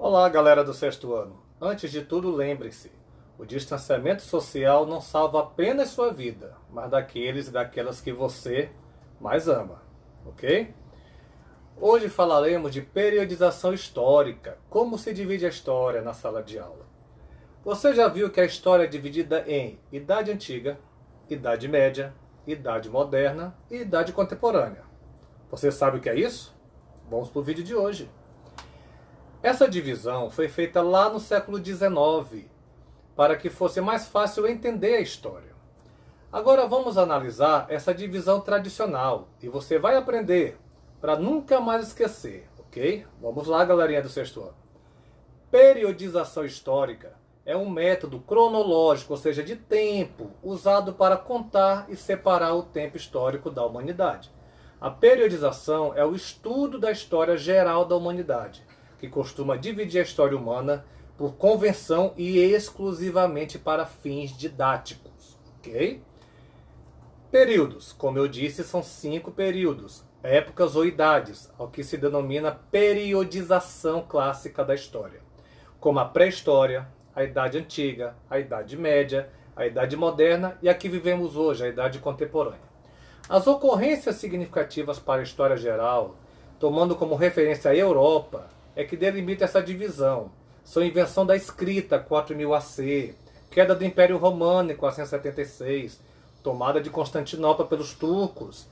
Olá, galera do sexto ano. Antes de tudo, lembre-se, o distanciamento social não salva apenas sua vida, mas daqueles e daquelas que você mais ama, ok? Hoje falaremos de periodização histórica, como se divide a história na sala de aula. Você já viu que a história é dividida em Idade Antiga, Idade Média, Idade Moderna e Idade Contemporânea. Você sabe o que é isso? Vamos para o vídeo de hoje. Essa divisão foi feita lá no século XIX, para que fosse mais fácil entender a história. Agora vamos analisar essa divisão tradicional, e você vai aprender para nunca mais esquecer, ok? Vamos lá, galerinha do sexto ano. Periodização histórica é um método cronológico, ou seja, de tempo, usado para contar e separar o tempo histórico da humanidade. A periodização é o estudo da história geral da humanidade, que costuma dividir a história humana por convenção e exclusivamente para fins didáticos, ok? Períodos, como eu disse, são 5 períodos, épocas ou idades, ao que se denomina periodização clássica da história, como a pré-história, a Idade Antiga, a Idade Média, a Idade Moderna e a que vivemos hoje, a Idade Contemporânea. As ocorrências significativas para a história geral, tomando como referência a Europa, é que delimita essa divisão. São invenção da escrita, 4000 AC, queda do Império Romano em 476, tomada de Constantinopla pelos turcos,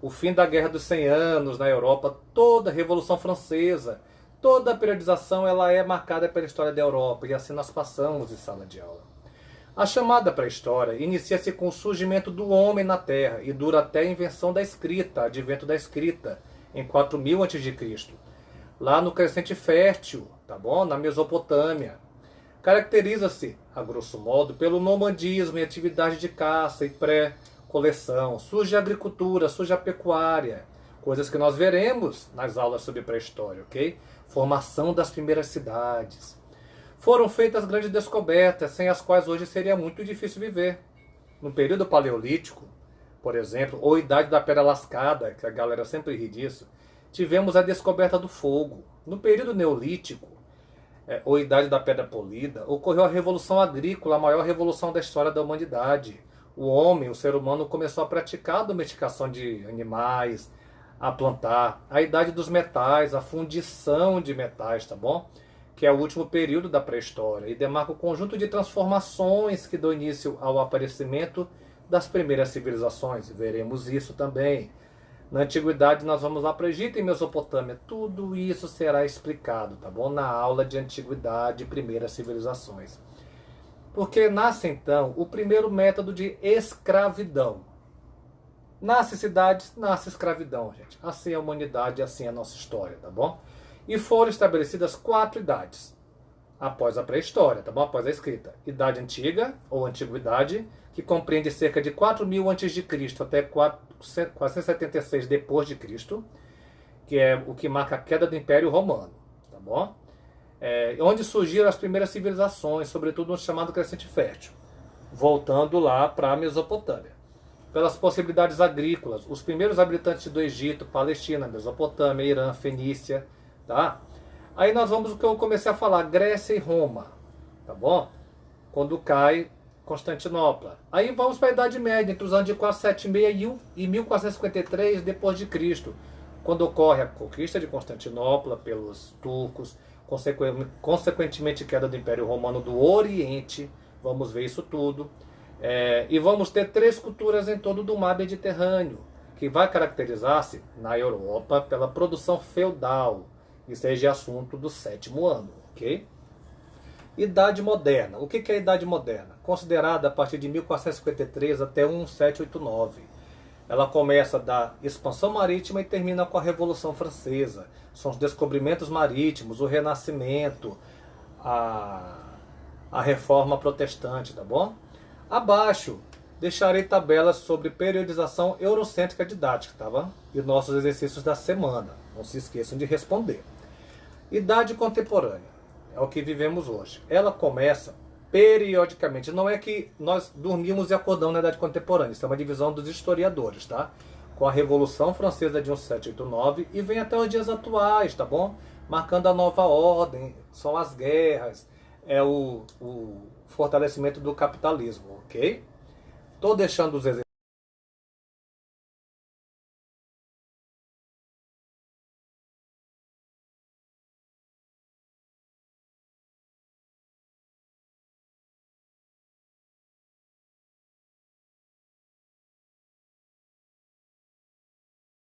o fim da Guerra dos 100 Anos na Europa, toda a Revolução Francesa, toda a periodização ela é marcada pela história da Europa, e assim nós passamos em sala de aula. A chamada pré-história inicia-se com o surgimento do homem na Terra e dura até a invenção da escrita, advento da escrita, em 4000 a.C., lá no Crescente Fértil, tá bom? Na Mesopotâmia. Caracteriza-se, a grosso modo, pelo nomandismo e atividade de caça e pré-coleção. Surge a agricultura, surge a pecuária, coisas que nós veremos nas aulas sobre pré-história, ok? Formação das primeiras cidades. Foram feitas grandes descobertas, sem as quais hoje seria muito difícil viver. No período paleolítico, por exemplo, ou Idade da Pedra Lascada, que a galera sempre ri disso, tivemos a descoberta do fogo. No período neolítico, ou Idade da Pedra Polida, ocorreu a Revolução Agrícola, a maior revolução da história da humanidade. O homem, o ser humano, começou a praticar a domesticação de animais, a plantar. A Idade dos Metais, a fundição de metais, tá bom? Que é o último período da pré-história e demarca o conjunto de transformações que dão início ao aparecimento das primeiras civilizações. Veremos isso também. Na Antiguidade nós vamos lá para o Egito e Mesopotâmia. Tudo isso será explicado, tá bom? Na aula de Antiguidade e Primeiras Civilizações. Porque nasce então o primeiro método de escravidão. Nasce cidades, nasce escravidão, gente. Assim é a humanidade, assim é a nossa história, tá bom? E foram estabelecidas 4 idades após a pré-história, tá bom? Após a escrita. Idade Antiga, ou Antiguidade, que compreende cerca de 4000 a.C. até 476 depois de Cristo, que é o que marca a queda do Império Romano, tá bom? Onde surgiram as primeiras civilizações, sobretudo no chamado Crescente Fértil, voltando lá para a Mesopotâmia. Pelas possibilidades agrícolas, os primeiros habitantes do Egito, Palestina, Mesopotâmia, Irã, Fenícia, tá? Aí nós vamos o que eu comecei a falar, Grécia e Roma, tá bom? Quando cai Constantinopla. Aí vamos para a Idade Média, entre os anos de 476 e 1453 depois de Cristo, quando ocorre a conquista de Constantinopla pelos turcos, consequentemente queda do Império Romano do Oriente, vamos ver isso tudo. E vamos ter 3 culturas em torno do mar Mediterrâneo, que vai caracterizar-se na Europa pela produção feudal. Isso aí já é assunto do 7º ano, ok? Idade Moderna. O que é a Idade Moderna? Considerada a partir de 1453 até 1789. Ela começa da expansão marítima e termina com a Revolução Francesa. São os descobrimentos marítimos, o Renascimento, a Reforma Protestante, tá bom? Abaixo, deixarei tabelas sobre periodização eurocêntrica didática, tá bom? E nossos exercícios da semana. Não se esqueçam de responder. Idade Contemporânea. É o que vivemos hoje. Ela começa periodicamente. Não é que nós dormimos e acordamos na Idade Contemporânea. Isso é uma divisão dos historiadores, tá? Com a Revolução Francesa de 1789 e vem até os dias atuais, tá bom? marcando a nova ordem, são as guerras, é o fortalecimento do capitalismo, ok? Estou deixando os